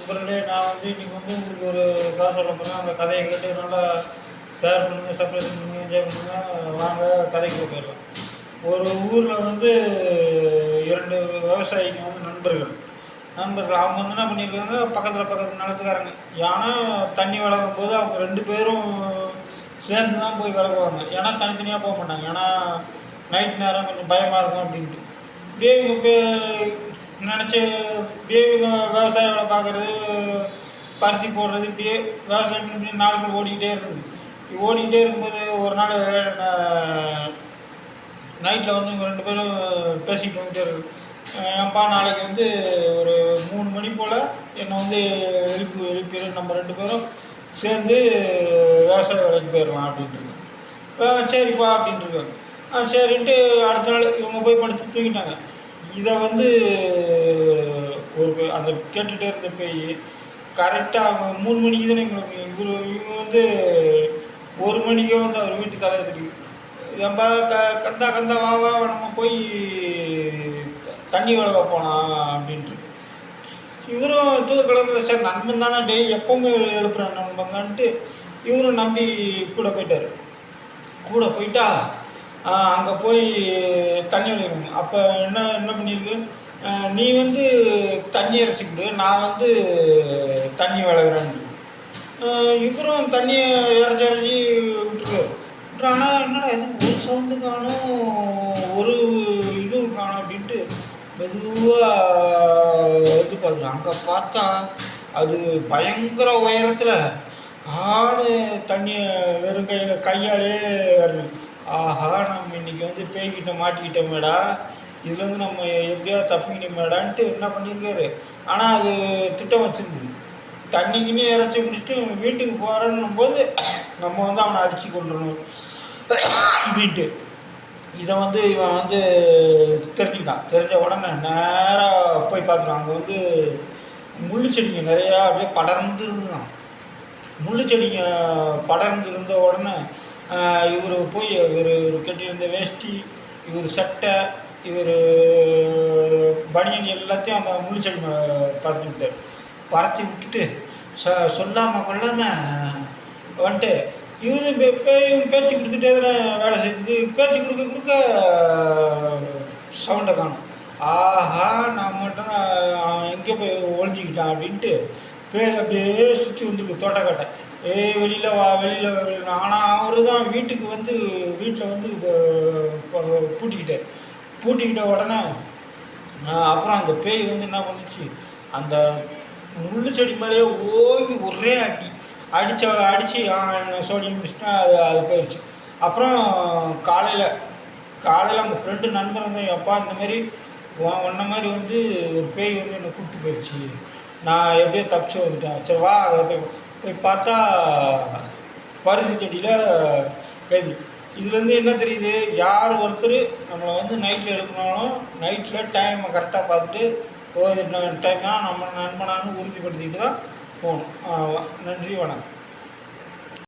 நண்பர்களே, நான் இன்னைக்கு உங்களுக்கு ஒரு கதை சொல்ல போறேன். அந்த கதைய கேட்டு நல்லா ஷேர் பண்ணுங்க, சப்ஸ்கிரைப் பண்ணுங்க, என்ஜாய் பண்ணுங்க. வாங்க கதைக்குள்ள போயிரலாம். ஒரு ஊர்ல 2 விவசாயிங்க நண்பர்கள். அவங்க என்ன பண்ணியிருக்காங்க, பக்கத்து நிலத்துக்காரங்க. ஏன்னா தண்ணி விலகும்போது அவங்க 2 பேரும் சேர்ந்து தான் போய் விலகுவாங்க. ஏன்னா தனித்தனியாக போக மாட்டாங்க. ஏன்னா நைட் நேரம் கொஞ்சம் பயமாக இருக்கும் அப்படின்ட்டு. இப்படியே இவங்க நினச்சி இப்படியே இவங்க விவசாய வேலை பார்க்குறது, பருத்தி போடுறது, இப்படியே விவசாயம் இப்படி நாட்கள் ஓடிக்கிட்டே இருக்குது. ஓடிக்கிட்டே இருக்கும்போது ஒரு நாள் நைட்டில் இவங்க 2 பேரும் பேசிக்கிட்டு வந்துட்டே இருக்குது. ஏன்ப்பா நாளைக்கு ஒரு 3 மணி போல் என்னை எழுப்பிடு, நம்ம 2 பேரும் சேர்ந்து விவசாய வேலைக்கு போயிடலாம் அப்படின்ட்டு. சரிப்பா அப்படின்ட்டுருக்காங்க. சரின்ட்டு அடுத்த நாள் இவங்க போய் படுத்து தூங்கிட்டாங்க. இதை அந்த கேட்டுகிட்டே இருந்த பேய் கரெக்டாக அவங்க 3 மணிக்கு தானே இவங்க 1 மணிக்கே அவர் வீட்டுக்கு கதை தெரியும். ஏன்பா கந்தா வா வா நம்ம போய் தண்ணி விலக போகலாம் அப்படின்ட்டு. இவரும் தூக்க கலத்தில் சார் நண்பன் தானே, டெய்லி எப்பவுமே எழுப்புறான் நண்பன் தான்ட்டு இவரும் நம்பி கூட போயிட்டார். கூட போயிட்டா அங்கே போய் தண்ணி விளையாடணும். அப்போ என்ன பண்ணியிருக்கு, நீ தண்ணி இறைச்சிக்கிடு, நான் தண்ணி விளையாடுறேன்னு. இவரும் தண்ணியை இறைச்சி விட்டுருக்காரு. ஆனால் என்னடா இது ஒரு சவுண்டு காணும், ஒரு இதுவும் காணும் அப்படின்ட்டு மெதுவாக பார்த்துட்டு அங்கே பார்த்தா அது பயங்கர உயரத்தில் தண்ணியை வெறும் கையாலே வரணும். ஆஹா, நம்ம இன்றைக்கி பேய்கிட்ட மாட்டிக்கிட்டோமேடா, இதுலேருந்து நம்ம எப்படியாவது தப்பிக்கிட்டோமேடான்ட்டு என்ன பண்ணியிருக்காரு. ஆனால் அது திட்டம் வச்சுருந்துது. தண்ணிக்குன்னே இறைச்சி முடிச்சுட்டு வீட்டுக்கு போகிறன்னும் போது நம்ம அவனை அடித்து கொண்டுடணும் அப்படின்ட்டு இதை இவன் தெரிஞ்சுக்கிட்டான். தெரிஞ்ச உடனே நேராக போய் பார்த்துருவான். அங்கே முள்ளு செடிங்க நிறையா அப்படியே படர்ந்து இருந்தான். முள்ளு செடிங்க படர்ந்து இருந்த உடனே இவர் போய் இவர் கட்டியிருந்த வேஷ்டி, இவர் சட்டை, இவர் பனியன் எல்லாத்தையும் அந்த முள்ளு செடி பறத்து விட்டார். பறத்து விட்டுட்டு சொல்லாமல் கொள்ளாமல் வந்துட்டு இவரு பேச்சு கொடுத்துட்டே தானே வேலை செஞ்சு பேச்சு கொடுக்க சவுண்டை காணும். ஆஹா, நான் மட்டும் அவன் எங்கே போய் ஒழிஞ்சிக்கிட்டான் அப்படின்ட்டு அப்படியே சுற்றி வந்துருக்கு தோட்டக்காட்டை. வெளியில் வா வெளியில் வா. ஆனால் அவரு தான் வீட்டில் பூட்டிக்கிட்ட உடனே அப்புறம் அந்த பேய் என்ன பண்ணுச்சு, அந்த முள்ளு செடி மேலேயே ஓங்கி ஒரே அடித்து என்ன சோடியம் மிஸ்னா அது போயிடுச்சு. அப்புறம் காலையில் அவங்க ஃப்ரெண்டு நண்பர் எப்பா இந்த மாதிரி ஒன்றை மாதிரி ஒரு பேய் என்னை கூப்பிட்டு போயிடுச்சு, நான் எப்படியோ தப்பிச்சு வந்துட்டேன். சரி வா, அதை போய் பார்த்தா பரிசு செடியில் கைது. இதுலேருந்து என்ன தெரியுது, யார் ஒருத்தர் நம்மளை நைட்டில் எழுப்பினாலும் நைட்டில் டைமை கரெக்டாக பார்த்துட்டு டைம் தான் நம்ம நண்பனான்னு உறுதிப்படுத்திக்கிட்டு தான் போகணும். நன்றி, வணக்கம்.